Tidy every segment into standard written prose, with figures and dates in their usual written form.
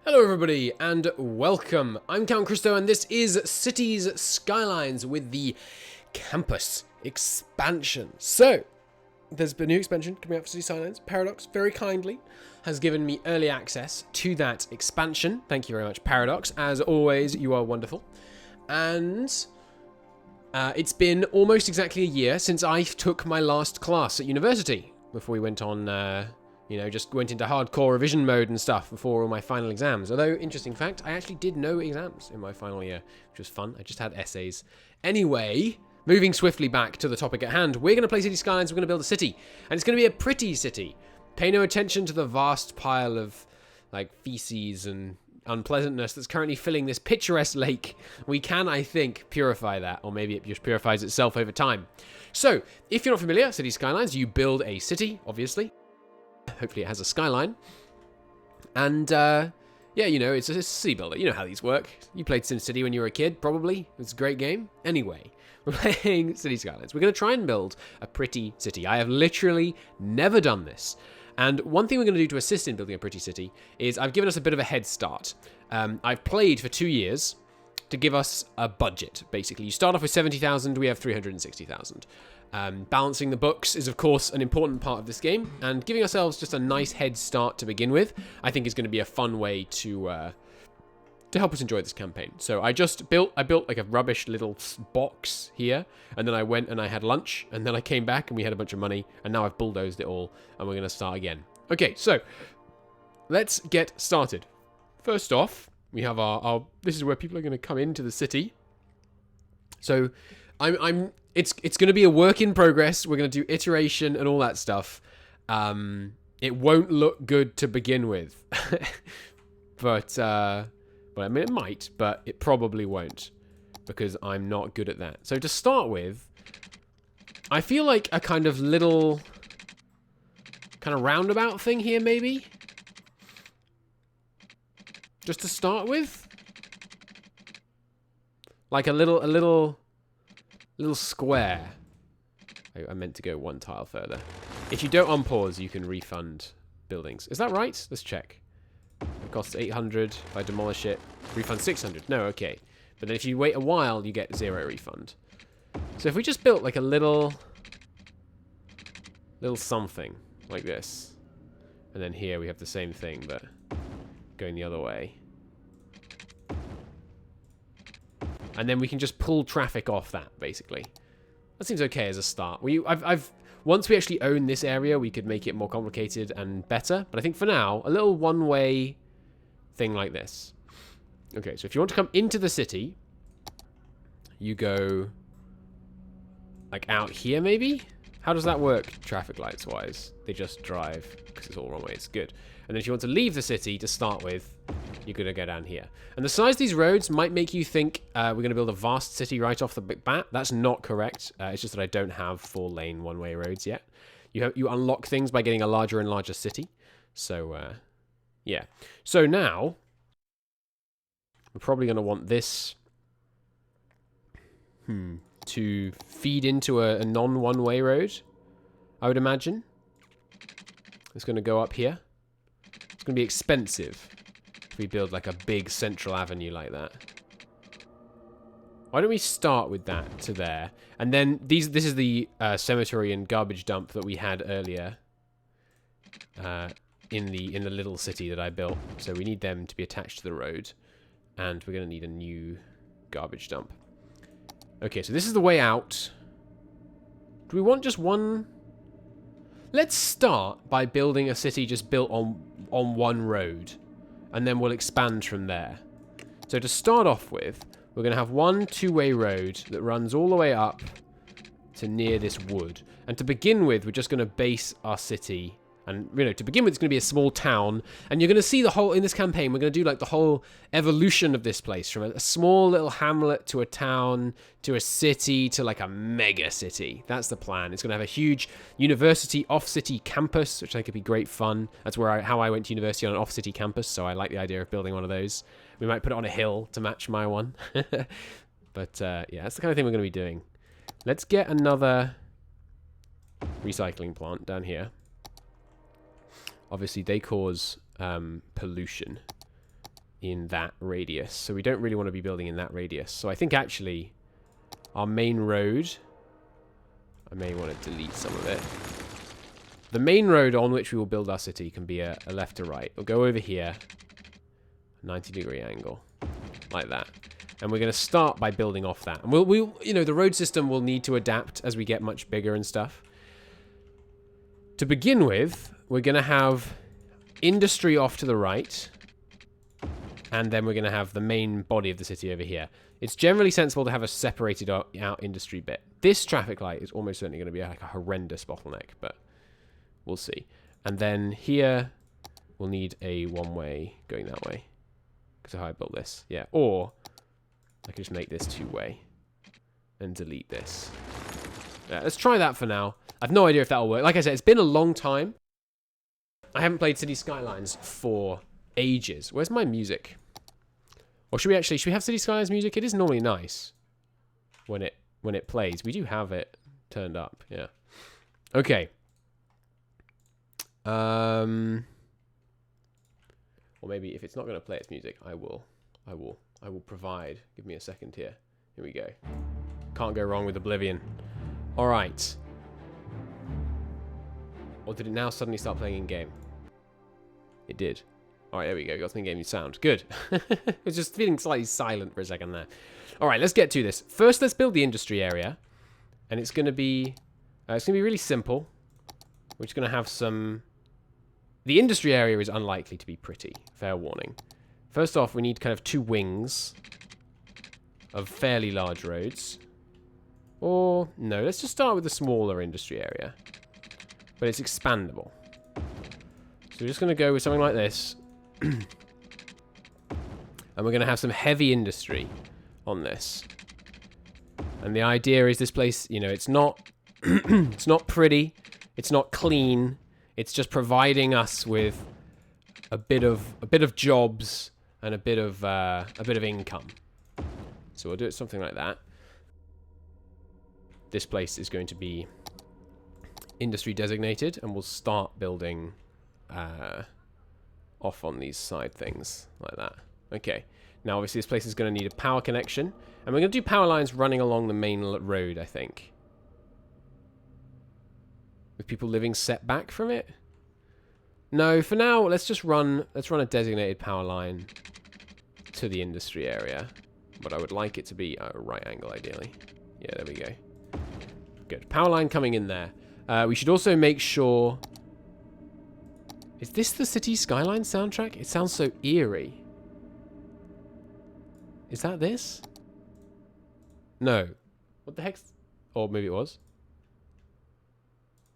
Hello everybody and welcome. I'm Count Cristo and this is Cities Skylines with the campus expansion. So, there's a new expansion coming out for Cities Skylines. Paradox very kindly has given me early access to that expansion. Thank you very much, Paradox. As always, you are wonderful. And it's been almost exactly a year since I took my last class at university before we went on just went into hardcore revision mode and stuff before all my final exams. Although, interesting fact, I actually did no exams in my final year, which was fun. I just had essays. Anyway, moving swiftly back to the topic at hand, we're going to play Cities Skylines, we're going to build a city. And it's going to be a pretty city. Pay no attention to the vast pile of, feces and unpleasantness that's currently filling this picturesque lake. We can, I think, purify that, or maybe it just purifies itself over time. So, if you're not familiar, Cities Skylines, you build a city, obviously. Hopefully it has a skyline. And, it's a city builder. You know how these work. You played SimCity when you were a kid, probably. It's a great game. Anyway, we're playing Cities Skylines. We're going to try and build a pretty city. I have literally never done this. And one thing we're going to do to assist in building a pretty city is I've given us a bit of a head start. I've played for 2 years to give us a budget, basically. You start off with 70,000, we have 360,000. Balancing the books is, of course, an important part of this game, and giving ourselves just a nice head start to begin with, I think is going to be a fun way to help us enjoy this campaign. So I built like a rubbish little box here, and then I went and I had lunch, and then I came back and we had a bunch of money, and now I've bulldozed it all, and we're going to start again. Okay, so let's get started. First off, we have our this is where people are going to come into the city. So it's going to be a work in progress. We're going to do iteration and all that stuff. It won't look good to begin with. but I mean, it might, but it probably won't, because I'm not good at that. So to start with, I feel like a kind of little kind of roundabout thing here, maybe. Just to start with. Like a little square. I meant to go one tile further. If you don't unpause, you can refund buildings. Is that right? Let's check. It costs 800. If I demolish it, refund 600. No, okay. But then if you wait a while, you get 0 refund. So if we just built like a little something like this, and then here we have the same thing, but going the other way. And then we can just pull traffic off that, basically. That seems okay as a start. Once we actually own this area, we could make it more complicated and better. But I think for now, a little one-way thing like this. Okay, so if you want to come into the city, you go like out here, maybe? How does that work traffic lights-wise? They just drive, because it's all wrong way. It's good. And then if you want to leave the city to start with, you're going to go down here. And the size of these roads might make you think we're going to build a vast city right off the bat. That's not correct. It's just that I don't have 4-lane one-way roads yet. You unlock things by getting a larger and larger city. So, yeah. So now, we're probably going to want this to feed into a non-one-way road, I would imagine. It's going to go up here. It's going to be expensive if we build like a big central avenue like that. Why don't we start with that to there? And then this is the cemetery and garbage dump that we had earlier in the little city that I built. So we need them to be attached to the road. And we're going to need a new garbage dump. Okay, so this is the way out. Do we want just one? Let's start by building a city just built on one road, and then we'll expand from there. So to start off with, we're going to have one two-way road that runs all the way up to near this wood. And to begin with, we're just going to base our city. And, to begin with, it's going to be a small town. And you're going to see the whole, in this campaign, we're going to do like the whole evolution of this place. From a small little hamlet to a town, to a city, to like a mega city. That's the plan. It's going to have a huge university off-city campus, which I think could be great fun. That's how I went to university, on an off-city campus. So I like the idea of building one of those. We might put it on a hill to match my one. But, yeah, that's the kind of thing we're going to be doing. Let's get another recycling plant down here. Obviously, they cause pollution. in that radius. So we don't really want to be building in that radius. So I think actually our main road, I may want to delete some of it. The main road on which we will build our city can be a left to right. We'll go over here, 90-degree angle, like that. And we're going to start by building off that. And we'll, you know, the road system will need to adapt as we get much bigger and stuff. To begin with, we're going to have industry off to the right. And then we're going to have the main body of the city over here. It's generally sensible to have a separated out industry bit. This traffic light is almost certainly going to be like a horrendous bottleneck, but we'll see. And then here, we'll need a one-way going that way. Because of how I built this. Yeah, or I can just make this two-way and delete this. Yeah, let's try that for now. I've no idea if that'll work. Like I said, it's been a long time. I haven't played Cities Skylines for ages. Where's my music? Or should we have Cities Skylines music? It is normally nice when it plays. We do have it turned up, yeah. Okay. Or maybe if it's not going to play its music, I will provide. Give me a second here. Here we go. Can't go wrong with Oblivion. All right. Or did it now suddenly start playing in game? It did. All right, there we go. Got something in game sound. Good. It was just feeling slightly silent for a second there. All right, let's get to this. First, let's build the industry area, and it's going to be really simple. We're just going to have some. The industry area is unlikely to be pretty. Fair warning. First off, we need kind of two wings of fairly large roads. Or no, let's just start with the smaller industry area. But it's expandable. So we're just going to go with something like this. And we're going to have some heavy industry on this. And the idea is this place, you know, it's not it's not pretty, it's not clean, it's just providing us with a bit of jobs and a bit of income. So we'll do it something like that. This place is going to be industry designated, and we'll start building off on these side things like that. Okay. Now, obviously, this place is going to need a power connection, and we're going to do power lines running along the main road, I think. With people living set back from it? No, for now, let's run a designated power line to the industry area. But I would like it to be a right angle, ideally. Yeah, there we go. Good. Power line coming in there. We should also make sure... Is this the Cities Skylines soundtrack? It sounds so eerie. Is that this? No. What the heck's... Or maybe it was.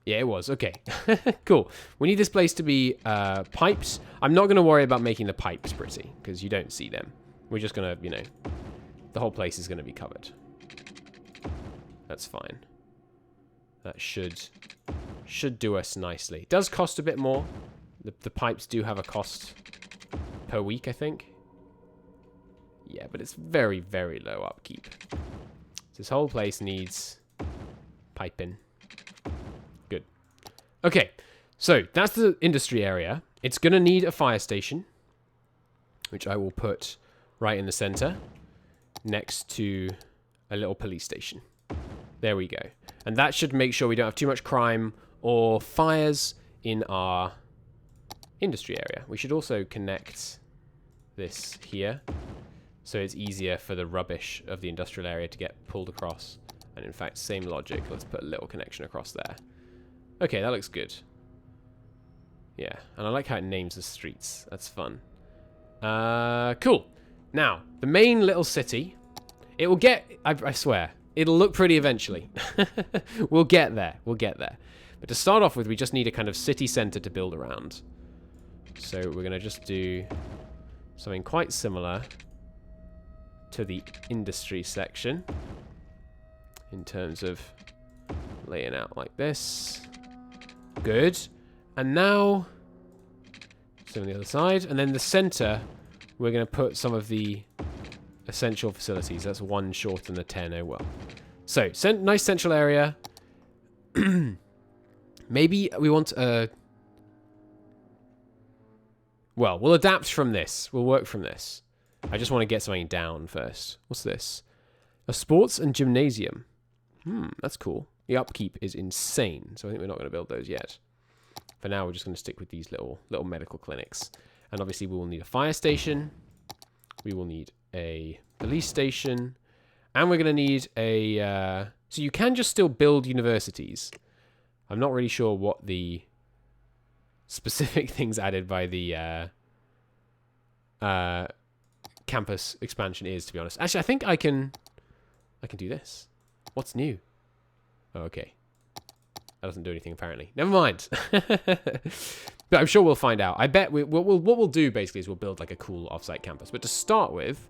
Yeah, it was. Okay. Cool. We need this place to be pipes. I'm not going to worry about making the pipes pretty, because you don't see them. We're just going to, you know... The whole place is going to be covered. That's fine. That should do us nicely. It does cost a bit more. The pipes do have a cost per week, I think. Yeah, but it's very, very low upkeep. This whole place needs piping. Good. Okay, so that's the industry area. It's going to need a fire station, which I will put right in the center, next to a little police station. There we go. And that should make sure we don't have too much crime or fires in our industry area. We should also connect this here, so it's easier for the rubbish of the industrial area to get pulled across. And in fact, same logic. Let's put a little connection across there. Okay, that looks good. Yeah, and I like how it names the streets. That's fun. Cool. Now, the main little city, it will get, I swear, it'll look pretty eventually. We'll get there. We'll get there. But to start off with, we just need a kind of city center to build around. So we're going to just do something quite similar to the industry section in terms of laying out like this. Good. And now, so on the other side, and then the center, we're going to put some of the essential facilities. That's one short than the 10. Oh well. So, nice central area. Maybe we want a... Well, we'll adapt from this. We'll work from this. I just want to get something down first. What's this? A sports and gymnasium. That's cool. The upkeep is insane, so I think we're not going to build those yet. For now, we're just going to stick with these little medical clinics. And obviously, we will need a fire station. We will need a police station. And we're going to need a... so you can just still build universities. I'm not really sure what the specific things added by the campus expansion is, to be honest. Actually, I think I can do this. What's new? Oh, okay. That doesn't do anything, apparently. Never mind. But I'm sure we'll find out. I bet what we'll do, basically, is we'll build, like, a cool off-site campus. But to start with,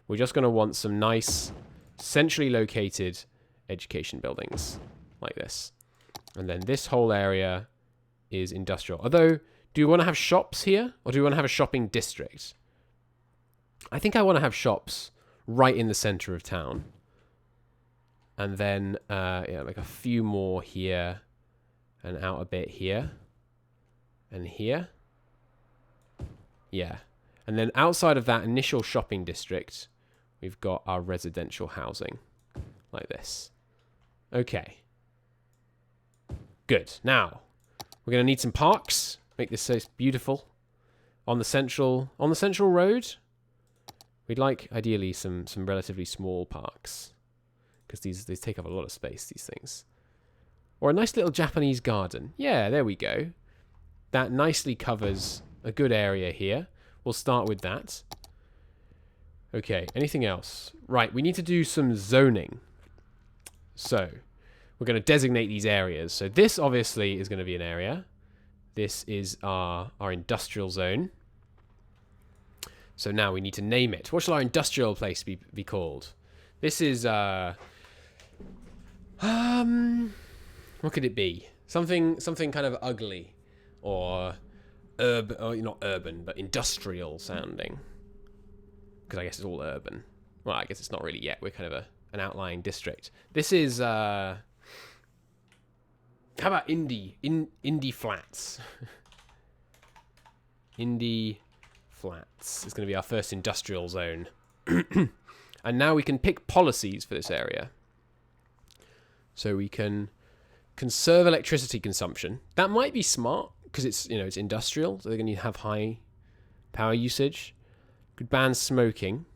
we're just going to want some nice, centrally located education buildings, like this. And then this whole area is industrial. Although, do you want to have shops here? Or do you want to have a shopping district? I think I want to have shops right in the center of town. And then, yeah, like a few more here. And out a bit here. And here. Yeah. And then outside of that initial shopping district, we've got our residential housing. Like this. Okay. Good. Now, we're going to need some parks. Make this so beautiful. On the central road, we'd like, ideally, some relatively small parks. Because these take up a lot of space, these things. Or a nice little Japanese garden. Yeah, there we go. That nicely covers a good area here. We'll start with that. Okay, anything else? Right, we need to do some zoning. So, we're going to designate these areas. So this, obviously, is going to be an area. This is our industrial zone. So now we need to name it. What shall our industrial place be called? This is, what could it be? Something kind of ugly. Or not urban, but industrial sounding. Because I guess it's all urban. Well, I guess it's not really yet. We're kind of an outlying district. This is, how about Indie Flats? Indie Flats is going to be our first industrial zone. And now we can pick policies for this area. So we can conserve electricity consumption. That might be smart because it's industrial, so they're going to have high power usage. Could ban smoking,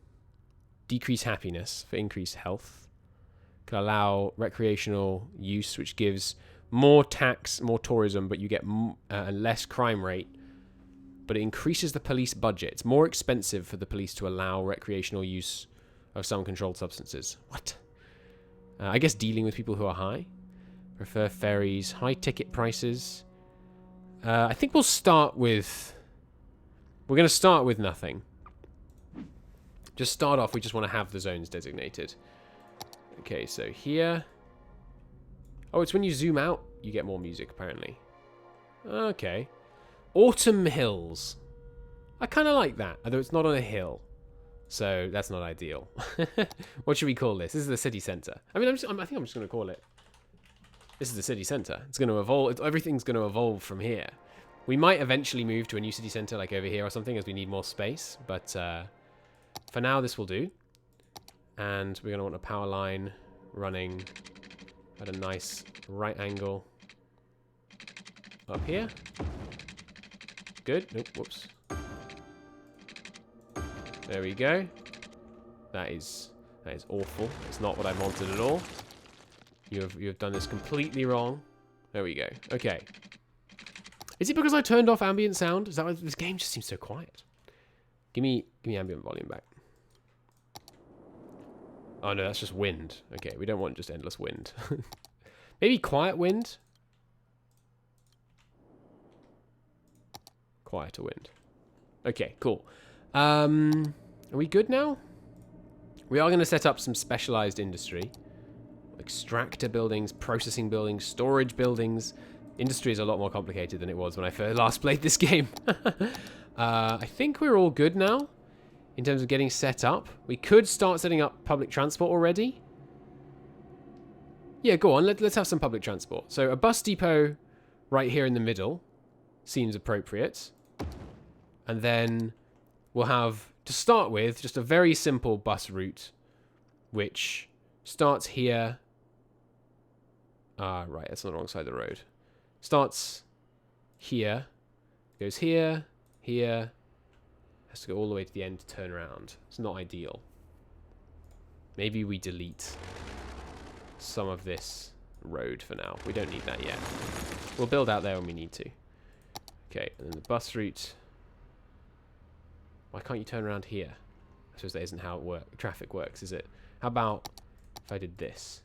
decrease happiness for increased health. Could allow recreational use, which gives more tax, more tourism, but you get a less crime rate. But it increases the police budget. It's more expensive for the police to allow recreational use of some controlled substances. What? I guess dealing with people who are high. Prefer ferries. High ticket prices. I think we'll start with... We're going to start with nothing. Just start off, we just want to have the zones designated. Okay, so here... Oh, it's when you zoom out, you get more music, apparently. Okay. Autumn Hills. I kind of like that, although it's not on a hill. So, that's not ideal. What should we call this? This is the city centre. I mean, I think I'm just going to call it... This is the city centre. It's going to evolve. Everything's going to evolve from here. We might eventually move to a new city centre, like over here or something, as we need more space. But for now, this will do. And we're going to want a power line running at a nice right angle up here. Good. Nope, whoops. There we go. That is awful. It's not what I wanted at all. You have done this completely wrong. There we go. Okay. Is it because I turned off ambient sound? Is that why this game just seems so quiet? Give me ambient volume back. Oh no, that's just wind. Okay, we don't want just endless wind. Maybe quiet wind? Quieter wind. Okay, cool. Are we good now? We are going to set up some specialized industry. Extractor buildings, processing buildings, storage buildings. Industry is a lot more complicated than it was when I first last played this game. I think we're all good now in terms of getting set up. We could start setting up public transport already. Yeah, go on. Let's have some public transport. So a bus depot right here in the middle seems appropriate. And then we'll have, to start with, just a very simple bus route, which starts here. Ah, right, that's on the wrong side of the road. Starts here, goes here, here, has to go all the way to the end to turn around. It's not ideal. Maybe we delete some of this road for now. We don't need that yet. We'll build out there when we need to. Okay, and then the bus route. Why can't you turn around here? I suppose that isn't how traffic works, is it? How about if I did this?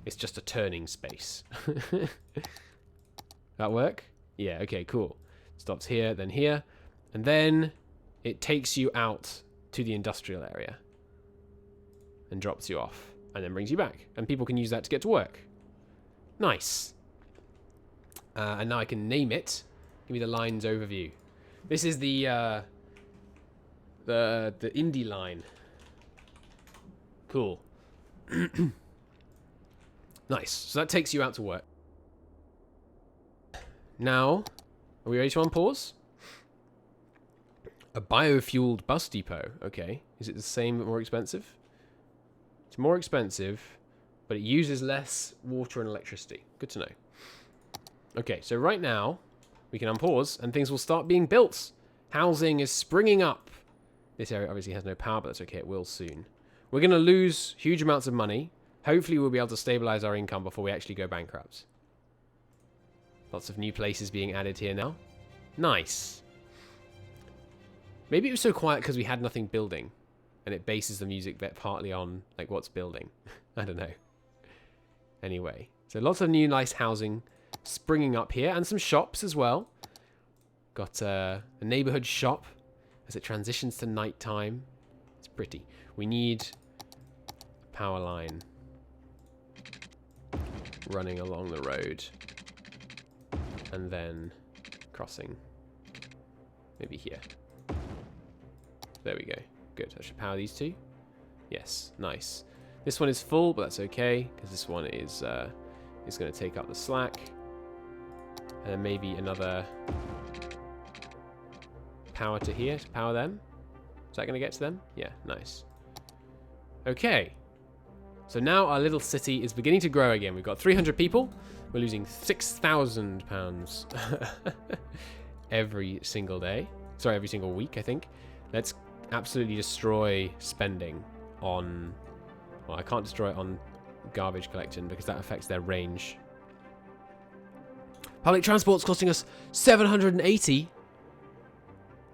It's just a turning space. That work? Yeah, okay, cool. Stops here, then here. And then it takes you out to the industrial area. And drops you off. And then brings you back. And people can use that to get to work. Nice. And now I can name it. Give me the lines overview. This is the indie line. Cool. Nice. So that takes you out to work. Now, are we ready to unpause? A biofueled bus depot. Okay. Is it the same but more expensive? It's more expensive, but it uses less water and electricity. Good to know. Okay, so right now, we can unpause, and things will start being built. Housing is springing up. This area obviously has no power, but that's okay. It will soon. We're going to lose huge amounts of money. Hopefully, we'll be able to stabilize our income before we actually go bankrupt. Lots of new places being added here now. Nice. Maybe it was so quiet because we had nothing building, and it bases the music bit partly on like what's building. I don't know. Anyway, so lots of new nice housing springing up here, and some shops as well. Got a neighborhood shop as it transitions to nighttime. It's pretty. We need a power line running along the road, and then crossing maybe here. There we go. Good. I should power these two. Yes, nice. This one is full, but that's okay because this one is going to take up the slack. And then maybe another power to here to power them. Is that going to get to them? Yeah, nice. Okay. So now our little city is beginning to grow again. We've got 300 people. We're losing £6,000 every single day. Sorry, every single week, I think. Let's absolutely destroy spending on... Well, I can't destroy it on garbage collection because that affects their range. Public transport's costing us 780.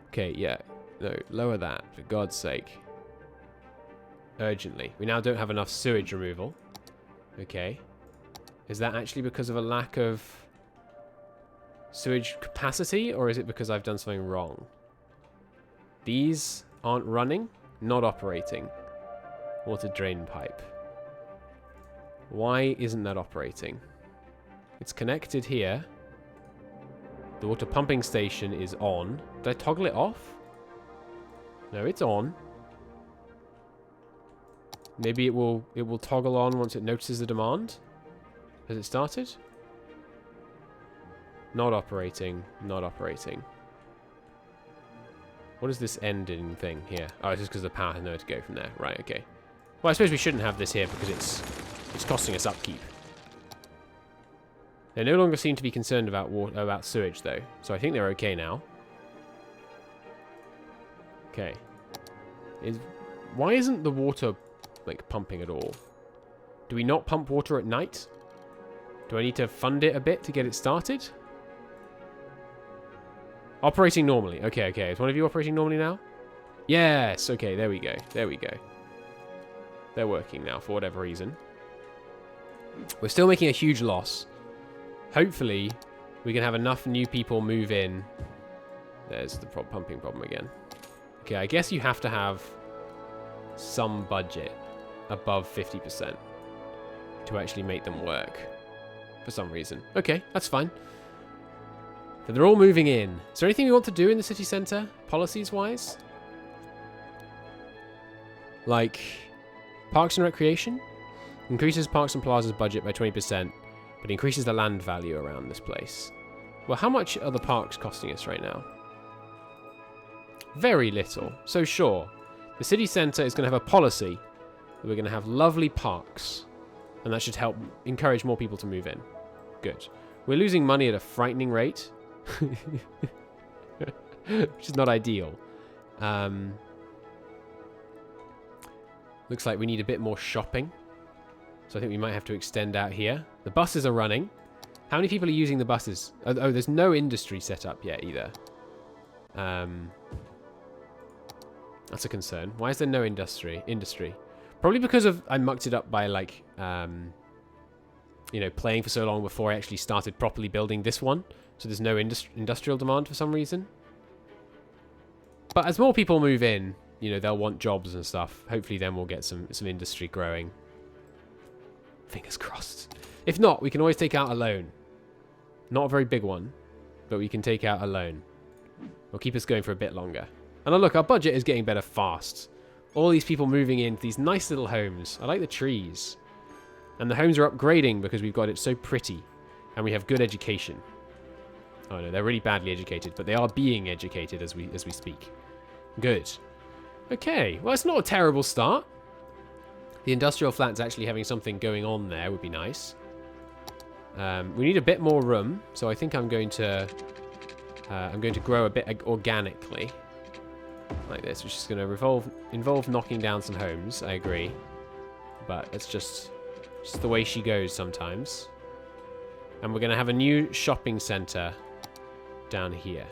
Okay, yeah. No, lower that, for God's sake. Urgently. We now don't have enough sewage removal. Okay. Is that actually because of a lack of sewage capacity, or is it because I've done something wrong? These aren't running, not operating. Water drain pipe. Why isn't that operating? It's connected here. The water pumping station is on. Did I toggle it off? No, it's on. Maybe it will toggle on once it notices the demand. Has it started? Not operating. Not operating. What is this ending thing here? Oh, it's just because the power has nowhere to go from there. Right, okay. Well, I suppose we shouldn't have this here because it's costing us upkeep. They no longer seem to be concerned about sewage, though. So I think they're okay now. Okay. Why isn't the water, like, pumping at all? Do we not pump water at night? Do I need to fund it a bit to get it started? Operating normally. Okay, okay. Is one of you operating normally now? Yes. Okay, there we go. There we go. They're working now for whatever reason. We're still making a huge loss. Hopefully, we can have enough new people move in. There's the pumping problem again. Okay, I guess you have to have some budget above 50% to actually make them work for some reason. Okay, that's fine. So they're all moving in. Is there anything we want to do in the city centre, policies-wise? Like, Parks and Recreation? Increases Parks and Plaza's budget by 20%, but increases the land value around this place. Well, how much are the parks costing us right now? Very little. So sure, the city centre is going to have a policy that we're going to have lovely parks. And that should help encourage more people to move in. Good. We're losing money at a frightening rate. Which is not ideal. Looks like we need a bit more shopping. So I think we might have to extend out here. The buses are running. How many people are using the buses? Oh, there's no industry set up yet either. That's a concern. Why is there no industry? Probably because of I mucked it up by like, you know, playing for so long before I actually started properly building this one. So there's no industrial demand for some reason. But as more people move in, you know, they'll want jobs and stuff. Hopefully then we'll get some industry growing. Fingers crossed. If not, we can always take out a loan. Not a very big one, but we can take out a loan. It'll keep us going for a bit longer. And look, our budget is getting better fast. All these people moving into these nice little homes. I like the trees. And the homes are upgrading because we've got it so pretty. And we have good education. Oh no, they're really badly educated, but they are being educated as we speak. Good. Okay, well, it's not a terrible start. The industrial flat's actually having something going on there would be nice. We need a bit more room, so I think I'm going to grow a bit organically, like this, which is going to involve knocking down some homes. I agree, but it's just the way she goes sometimes. And we're going to have a new shopping centre down here.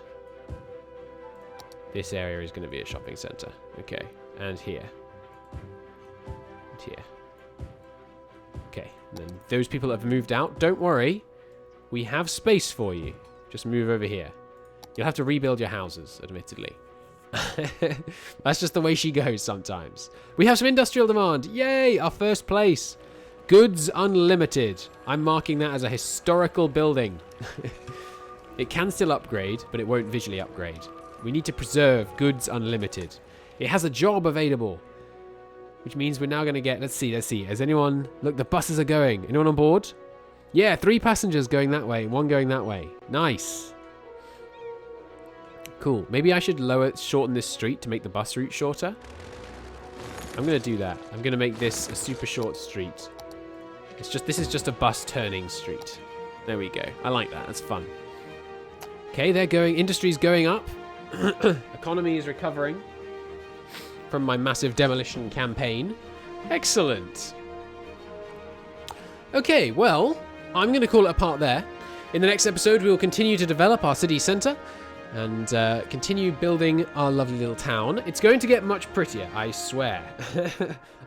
This area is going to be a shopping centre. Okay, and here. And here. Okay, and then those people that have moved out, don't worry. We have space for you. Just move over here. You'll have to rebuild your houses, admittedly. That's just the way she goes sometimes. We have some industrial demand. Yay, our first place. Goods Unlimited. I'm marking that as a historical building. It can still upgrade, but it won't visually upgrade. We need to preserve Goods Unlimited. It has a job available, which means we're now going to get... Let's see. Has anyone... Look, the buses are going. Anyone on board? Yeah, 3 passengers going that way, 1 going that way. Nice. Cool. Maybe I should shorten this street to make the bus route shorter. I'm going to do that. I'm going to make this a super short street. This is just a bus turning street. There we go. I like that. That's fun. Okay, they're going... Industry's going up. Economy is recovering from my massive demolition campaign. Excellent. Okay, well, I'm going to call it a part there. In the next episode, we will continue to develop our city centre and continue building our lovely little town. It's going to get much prettier, I swear.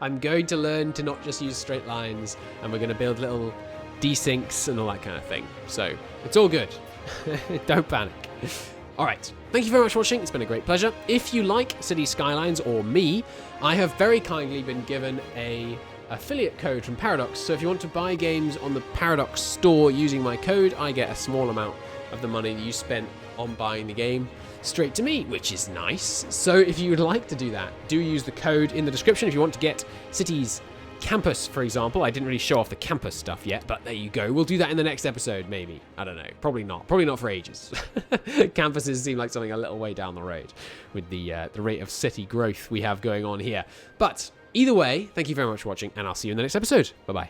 I'm going to learn to not just use straight lines, and we're going to build little desyncs and all that kind of thing. So, it's all good. Don't panic. All right. Thank you very much for watching. It's been a great pleasure. If you like Cities Skylines or me, I have very kindly been given a affiliate code from Paradox. So if you want to buy games on the Paradox store using my code, I get a small amount of the money that you spent on buying the game straight to me, which is nice. So if you would like to do that, do use the code in the description if you want to get Cities Campus, for example. I didn't really show off the campus stuff yet, but there you go. We'll do that in the next episode, maybe. I don't know. Probably not. Probably not for ages. Campuses seem like something a little way down the road with the rate of city growth we have going on here. But either way, thank you very much for watching, and I'll see you in the next episode. Bye-bye.